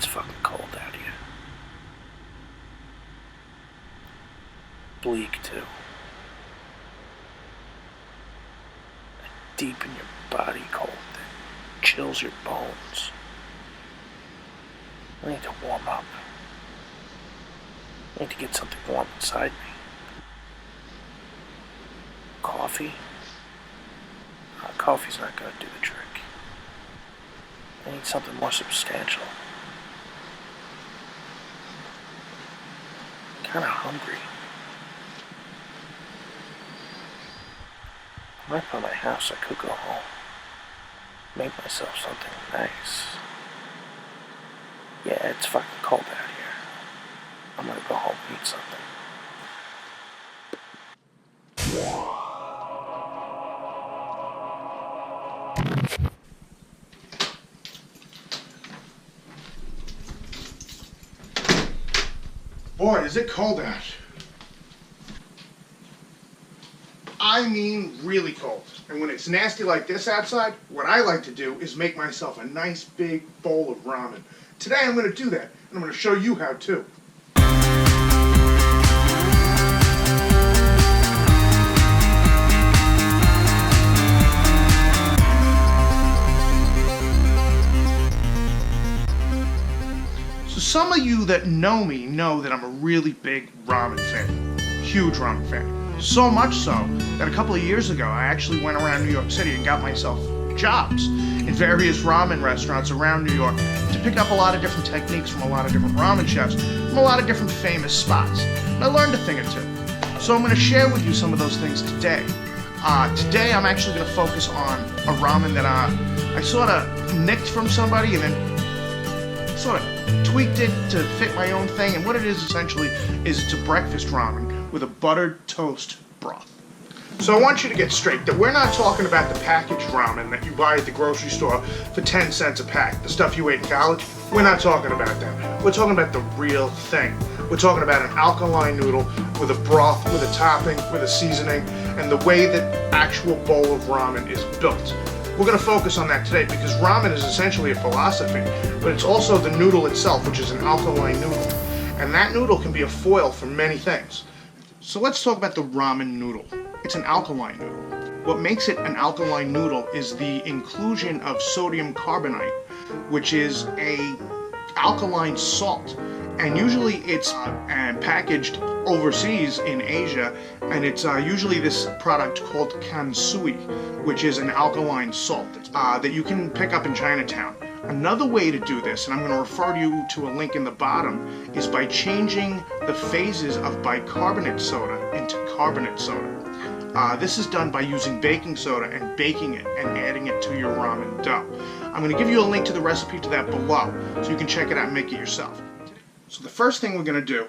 it's fucking cold out here. Bleak, too. Deep in your body cold that chills your bones. I need to warm up. I need to get something warm inside me. Coffee? Coffee's not gonna do the trick. I need something more substantial. I'm kinda hungry. Right by my house, I could go home. Make myself something nice. Yeah, it's fucking cold out here. I'm gonna go home and eat something. Boy, is it cold out. I mean really cold. And when it's nasty like this outside, what I like to do is make myself a nice big bowl of ramen. Today I'm going to do that, and I'm going to show you how to. So some of you that know me know that I'm a really big ramen fan. Huge ramen fan. So much so that a couple of years ago I actually went around New York City and got myself jobs in various ramen restaurants around New York to pick up a lot of different techniques from a lot of different ramen chefs from a lot of different famous spots. And I learned a thing or two. So I'm going to share with you some of those things today. Today I'm actually going to focus on a ramen that I sort of nicked from somebody and then sort of tweaked it to fit my own thing. And what it is essentially is it's a breakfast ramen with a buttered toast broth. So I want you to get straight that we're not talking about the packaged ramen that you buy at the grocery store for 10 cents a pack, the stuff you ate in college. We're not talking about that. We're talking about the real thing. We're talking about an alkaline noodle with a broth, with a topping, with a seasoning, and the way that actual bowl of ramen is built. We're going to focus on that today because ramen is essentially a philosophy, but it's also the noodle itself, which is an alkaline noodle. And that noodle can be a foil for many things. So let's talk about the ramen noodle. It's an alkaline noodle. What makes it an alkaline noodle is the inclusion of sodium carbonate, which is a alkaline salt. And usually it's packaged overseas in Asia, and it's usually this product called kansui, which is an alkaline salt that you can pick up in Chinatown. Another way to do this, and I'm going to refer you to a link in the bottom, is by changing the phases of bicarbonate soda into carbonate soda. This is done by using baking soda and baking it and adding it to your ramen dough. I'm going to give you a link to the recipe to that below so you can check it out and make it yourself. So the first thing we're going to do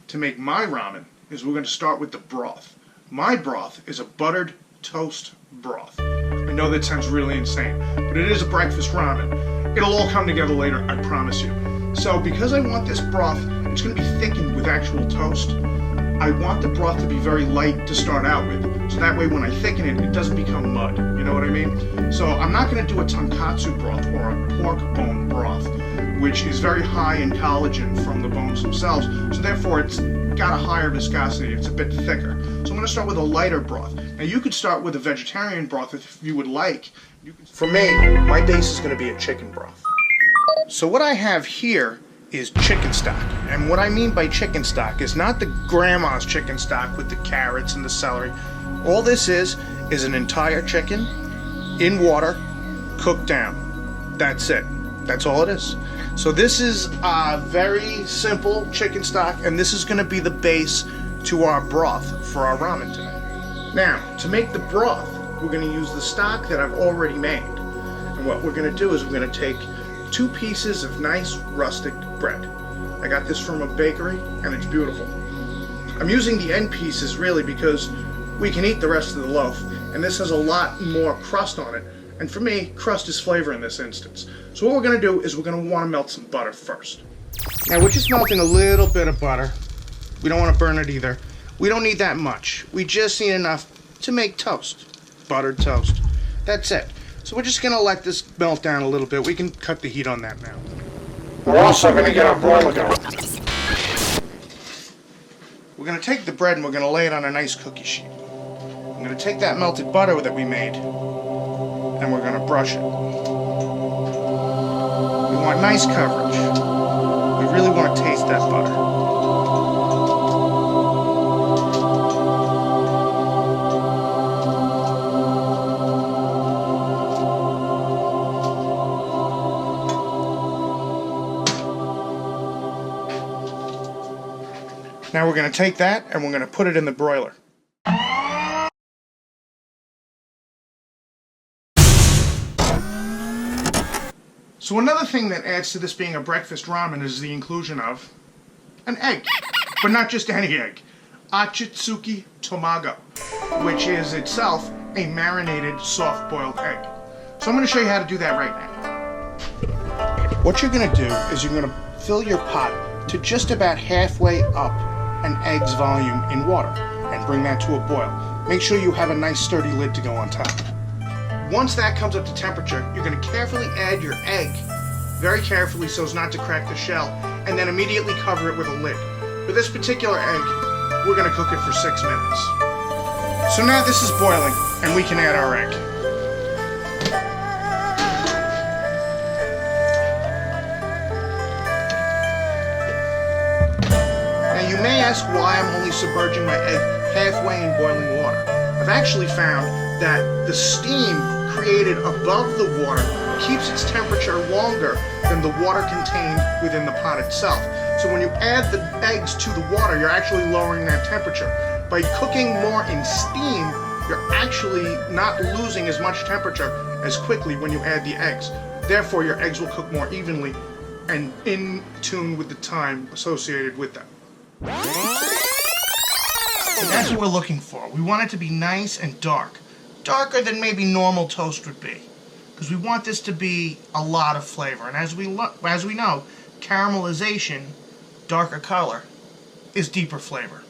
to make my ramen is we're going to start with the broth. My broth is a buttered toast broth. I know that sounds really insane, but it is a breakfast ramen. It'll all come together later, I promise you. So because I want this broth, it's going to be thickened with actual toast. I want the broth to be very light to start out with, so that way when I thicken it, it doesn't become mud. You know what I mean? So I'm not going to do a tonkatsu broth or a pork bone broth, which is very high in collagen from the bones themselves, so therefore it's got a higher viscosity, it's a bit thicker. So I'm going to start with a lighter broth. Now you could start with a vegetarian broth if you would like. For me, my base is going to be a chicken broth. So what I have here is chicken stock. And what I mean by chicken stock is not the grandma's chicken stock with the carrots and the celery. All this is an entire chicken in water, cooked down. That's it. That's all it is. So this is a very simple chicken stock, and this is going to be the base to our broth for our ramen today. Now, to make the broth, we're going to use the stock that I've already made. And what we're going to do is we're going to take 2 pieces of nice rustic bread. I got this from a bakery, and it's beautiful. I'm using the end pieces really because we can eat the rest of the loaf, and this has a lot more crust on it. And for me, crust is flavor in this instance. So what we're going to do is we're going to want to melt some butter first. Now we're just melting a little bit of butter. We don't want to burn it either. We don't need that much. We just need enough to make toast. Buttered toast. That's it. So we're just going to let this melt down a little bit. We can cut the heat on that now. We're also going to get our broiler going. We're going to take the bread and we're going to lay it on a nice cookie sheet. I'm going to take that melted butter that we made and we're going to brush it. We want nice coverage. We really want to taste that butter. Now we're going to take that and we're going to put it in the broiler. So another thing that adds to this being a breakfast ramen is the inclusion of an egg. But not just any egg. Achitsuki tomago, which is itself a marinated soft-boiled egg. So I'm going to show you how to do that right now. What you're going to do is you're going to fill your pot to just about halfway up an egg's volume in water and bring that to a boil. Make sure you have a nice sturdy lid to go on top. Once that comes up to temperature, you're going to carefully add your egg, very carefully so as not to crack the shell, and then immediately cover it with a lid. For this particular egg, we're going to cook it for 6 minutes. So now this is boiling, and we can add our egg. Now you may ask why I'm only submerging my egg halfway in boiling water. I've actually found that the steam created above the water keeps its temperature longer than the water contained within the pot itself. So when you add the eggs to the water, you're actually lowering that temperature. By cooking more in steam, you're actually not losing as much temperature as quickly when you add the eggs. Therefore, your eggs will cook more evenly and in tune with the time associated with them. So that's what we're looking for. We want it to be nice and dark. Darker than maybe normal toast would be. Because we want this to be a lot of flavor. And as we know, caramelization, darker color, is deeper flavor.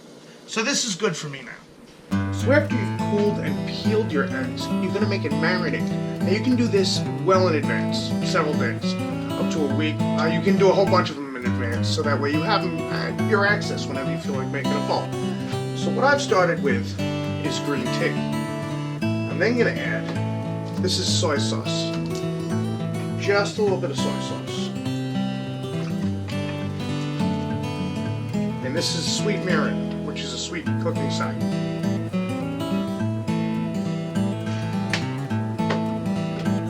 So this is good for me now. So after you've cooled and peeled your eggs, you're going to make it marinate. Now you can do this well in advance, several days, up to a week. You can do a whole bunch of them in advance, so that way you have them at your access whenever you feel like making a bowl. So what I've started with is green tea. I'm then going to add, this is soy sauce. Just a little bit of soy sauce. And this is sweet mirin, which is a sweet cooking side.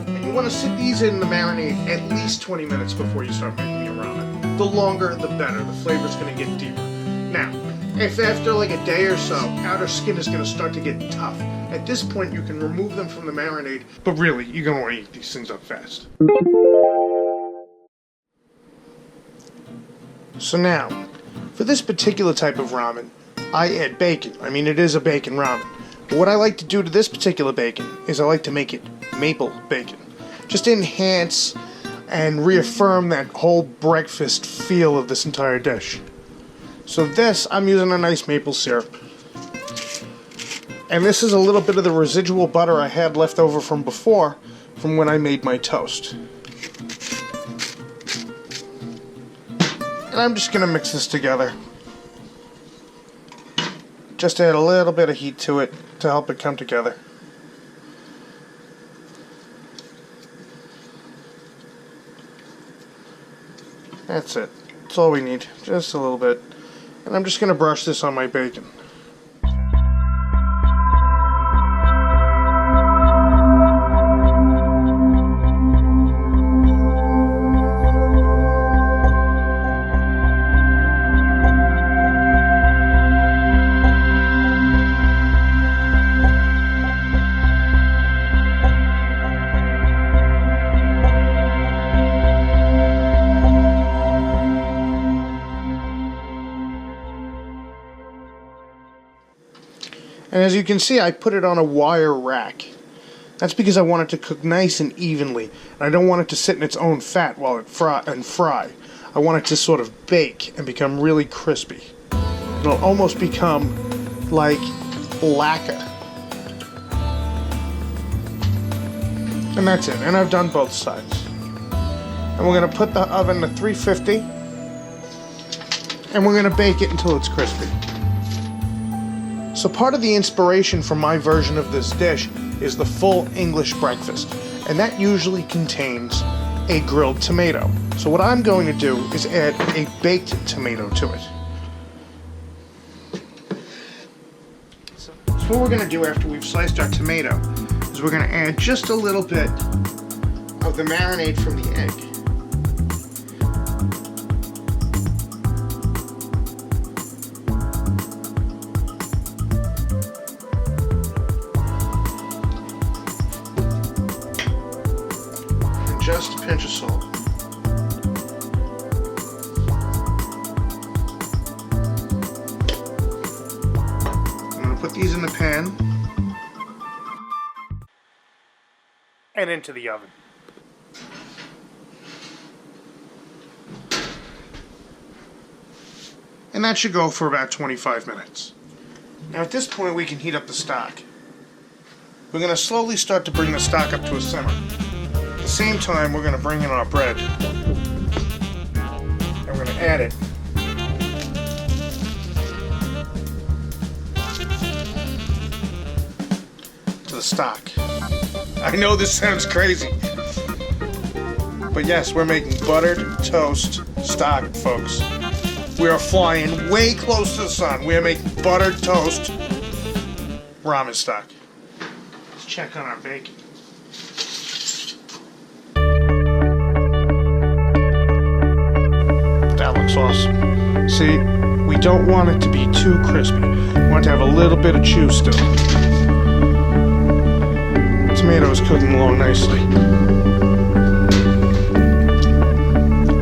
And you want to sit these in the marinade at least 20 minutes before you start making your ramen. The longer, the better. The flavor's going to get deeper. Now, if after like a day or so, outer skin is going to start to get tough, at this point you can remove them from the marinade, but really, you're going to want to eat these things up fast. So now, for this particular type of ramen, I add bacon. I mean, it is a bacon ramen. But what I like to do to this particular bacon is I like to make it maple bacon. Just to enhance and reaffirm that whole breakfast feel of this entire dish. So this, I'm using a nice maple syrup. And this is a little bit of the residual butter I had left over from before, from when I made my toast. And I'm just going to mix this together. Just add a little bit of heat to it to help it come together. That's it. That's all we need. Just a little bit. And I'm just going to brush this on my bacon. And as you can see, I put it on a wire rack. That's because I want it to cook nice and evenly. And I don't want it to sit in its own fat while it fry. I want it to sort of bake and become really crispy. It'll almost become like lacquer. And that's it. And I've done both sides. And we're going to put the oven to 350. And we're going to bake it until it's crispy. So part of the inspiration for my version of this dish is the full English breakfast. And that usually contains a grilled tomato. So what I'm going to do is add a baked tomato to it. So what we're going to do after we've sliced our tomato is we're going to add just a little bit of the marinade from the egg. And just a pinch of salt. I'm going to put these in the pan and into the oven. And that should go for about 25 minutes. Now at this point we can heat up the stock. We're going to slowly start to bring the stock up to a simmer. At the same time we're going to bring in our bread. And we're going to add it. To the stock. I know this sounds crazy. But yes, we're making buttered toast stock, folks. We are flying way close to the sun. We are making buttered toast ramen stock. Let's check on our bacon. That looks awesome. See, we don't want it to be too crispy. We want to have a little bit of chew still. The tomato is cooking along nicely.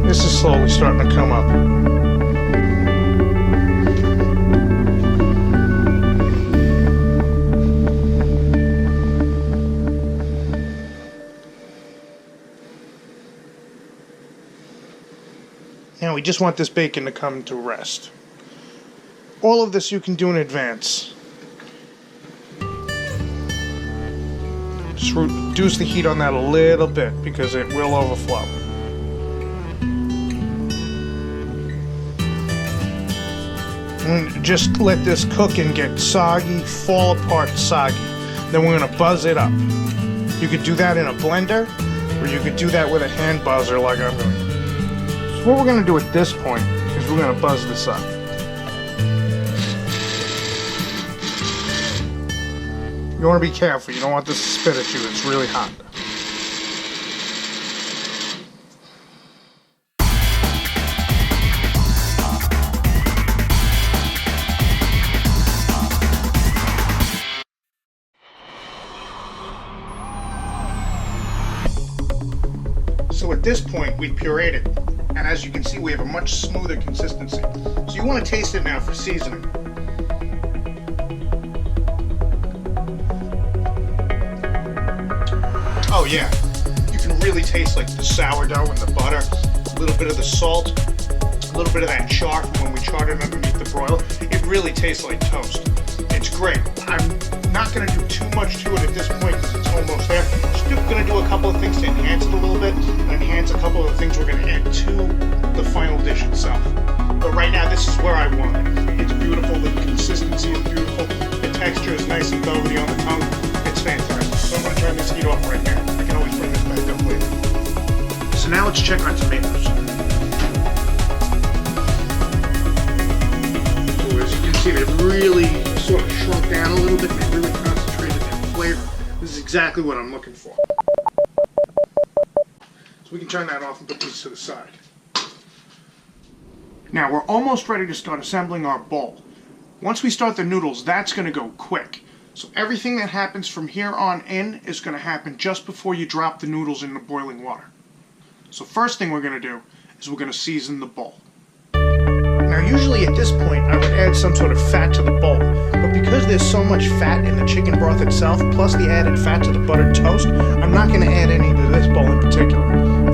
This is slowly starting to come up. Now we just want this bacon to come to rest. All of this you can do in advance. Just reduce the heat on that a little bit because it will overflow. And just let this cook and get soggy, fall apart soggy. Then we're going to buzz it up. You could do that in a blender, or you could do that with a hand buzzer like I'm doing. So what we're going to do at this point is we're going to buzz this up. You want to be careful. You don't want this to spit at you. It's really hot. So at this point, we've pureed it. And as you can see, we have a much smoother consistency. So you want to taste it now for seasoning. Oh yeah, you can really taste like the sourdough and the butter, a little bit of the salt, a little bit of that char from when we charred it underneath the broiler. It really tastes like toast. It's great. I'm not going to do too much to it at this point because it's almost there. Just going to do a couple of things to enhance it a little bit, and enhance a couple of the things we're going to add to the final dish itself. But right now, this is where I want it. It's beautiful. The consistency is beautiful. The texture is nice and velvety on the tongue. It's fantastic. So I'm going to turn this heat off right here. I can always bring this back up later. So now let's check our tomatoes. So as you can see, they've really sort of shrunk down a little bit, and they really concentrated in flavor. This is exactly what I'm looking for. So we can turn that off and put these to the side. Now we're almost ready to start assembling our bowl. Once we start the noodles, that's going to go quick. So everything that happens from here on in is going to happen just before you drop the noodles in the boiling water. So first thing we're going to do is we're going to season the bowl. Now usually at this point I would add some sort of fat to the bowl, but because there's so much fat in the chicken broth itself, plus the added fat to the buttered toast, I'm not going to add any to this bowl in particular.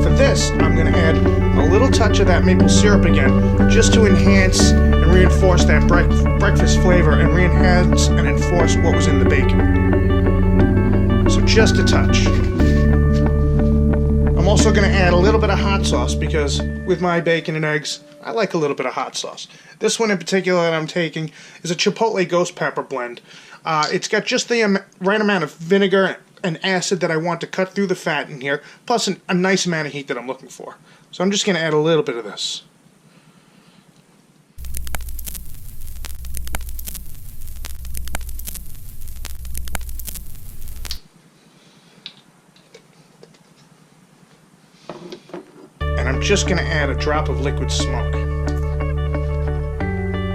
For this, I'm going to add a little touch of that maple syrup again, just to enhance and reinforce that breakfast flavor and re-enhance and enforce what was in the bacon. So just a touch. I'm also going to add a little bit of hot sauce because with my bacon and eggs, I like a little bit of hot sauce. This one in particular that I'm taking is a Chipotle Ghost Pepper blend. It's got just the right amount of vinegar and acid that I want to cut through the fat in here, plus a nice amount of heat that I'm looking for. So I'm just going to add a little bit of this. And I'm just going to add a drop of liquid smoke,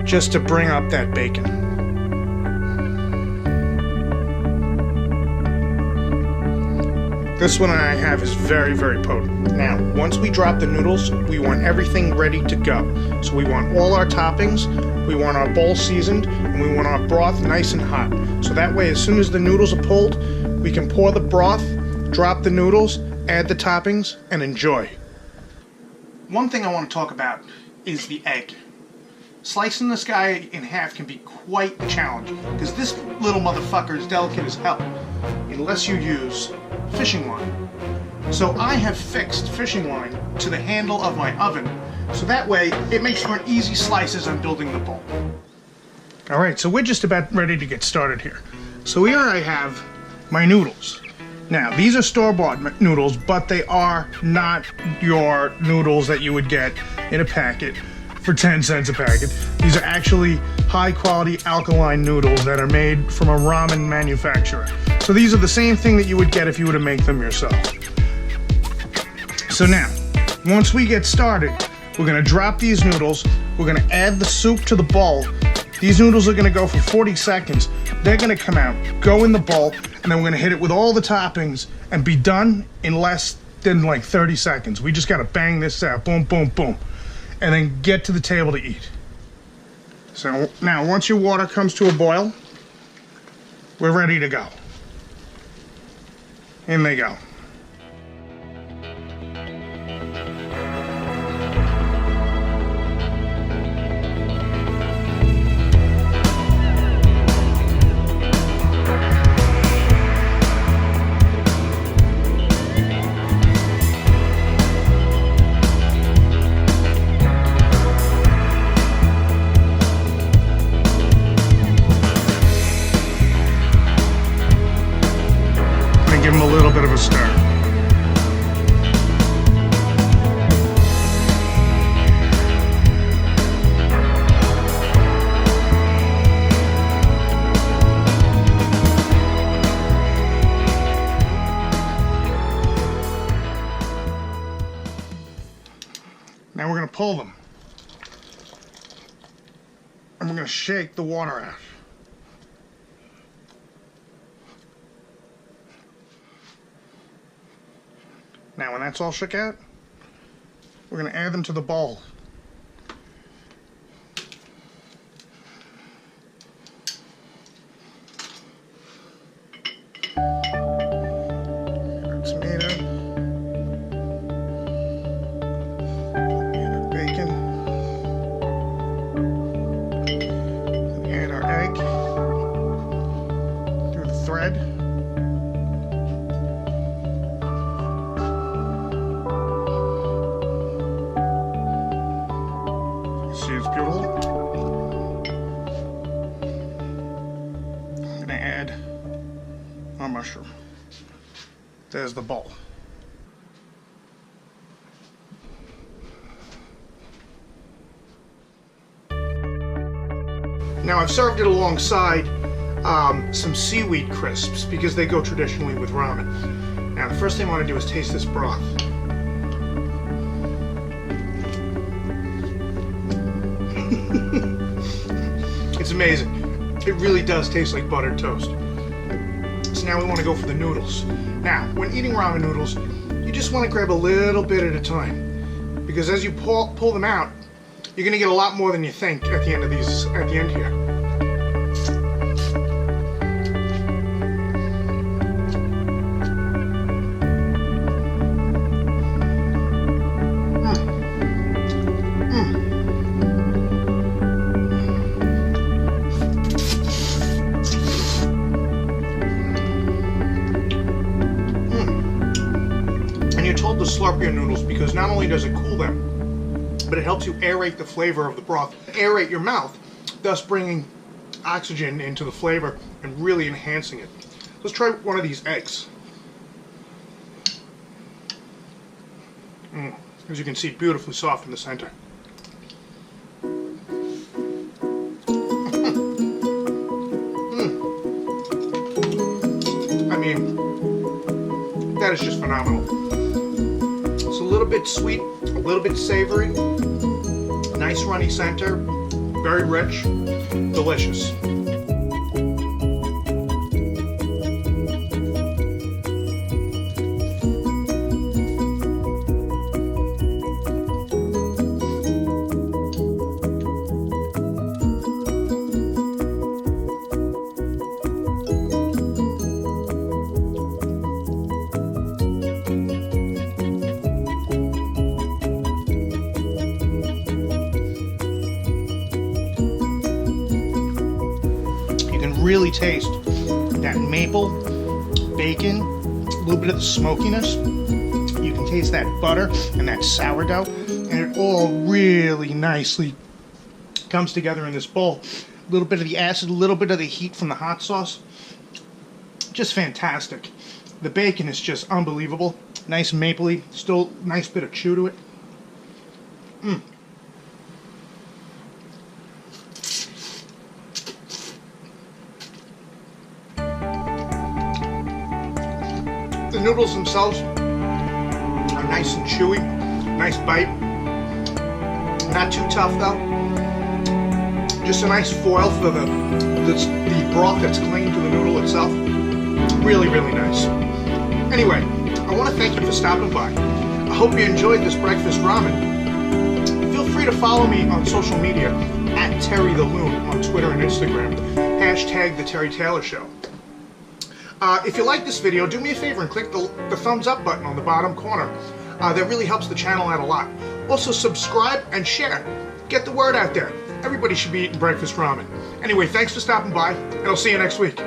just to bring up that bacon. This one I have is very, very potent. Now, once we drop the noodles, we want everything ready to go. So we want all our toppings, we want our bowl seasoned, and we want our broth nice and hot. So that way, as soon as the noodles are pulled, we can pour the broth, drop the noodles, add the toppings, and enjoy. One thing I want to talk about is the egg. Slicing this guy in half can be quite a challenge because this little motherfucker is delicate as hell unless you use fishing line. So I have fixed fishing line to the handle of my oven so that way it makes for an easy slice as I'm building the bowl. Alright, so we're just about ready to get started here. So here I have my noodles. Now, these are store-bought noodles, but they are not your noodles that you would get in a packet for 10 cents a packet. These are actually high-quality alkaline noodles that are made from a ramen manufacturer. So these are the same thing that you would get if you were to make them yourself. So now, once we get started, we're going to drop these noodles, we're going to add the soup to the bowl. These noodles are going to go for 40 seconds. They're going to come out, go in the bowl, and then we're going to hit it with all the toppings and be done in less than like 30 seconds. We just got to bang this out, boom, boom, boom, and then get to the table to eat. So now, once your water comes to a boil, we're ready to go. In they go. Give them a little bit of a stir. Now we're going to pull them. And we're going to shake the water out. Now when that's all shook out, we're going to add them to the bowl. Add our tomato. Add our bacon. And add our egg through the thread. See, it's beautiful. I'm gonna add our mushroom. There's the bowl. Now I've served it alongside some seaweed crisps because they go traditionally with ramen. Now the first thing I want to do is taste this broth. It's amazing. It really does taste like buttered toast. So now we want to go for the noodles. Now, when eating ramen noodles, you just want to grab a little bit at a time, because as you pull them out, you're going to get a lot more than you think at the end of these. At the end here. And you're told to slurp your noodles because not only does it cool them, but it helps you aerate the flavor of the broth. Aerate your mouth, thus bringing oxygen into the flavor and really enhancing it. Let's try one of these eggs. As you can see, beautifully soft in the center. I mean, that is just phenomenal. It's a little bit sweet, a little bit savory, nice runny center, very rich, delicious. Really taste that maple, bacon, a little bit of the smokiness. You can taste that butter and that sourdough, and it all really nicely comes together in this bowl. A little bit of the acid, a little bit of the heat from the hot sauce. Just fantastic. The bacon is just unbelievable. Nice mapley, still nice bit of chew to it. The noodles themselves are nice and chewy, nice bite. Not too tough though. Just a nice foil for the broth that's clinging to the noodle itself. Really, really nice. Anyway, I want to thank you for stopping by. I hope you enjoyed this breakfast ramen. Feel free to follow me on social media at Terry the Loon on Twitter and Instagram. # The Terry Taylor Show. If you like this video, do me a favor and click the thumbs up button on the bottom corner. That really helps the channel out a lot. Also, subscribe and share. Get the word out there. Everybody should be eating breakfast ramen. Anyway, thanks for stopping by, and I'll see you next week.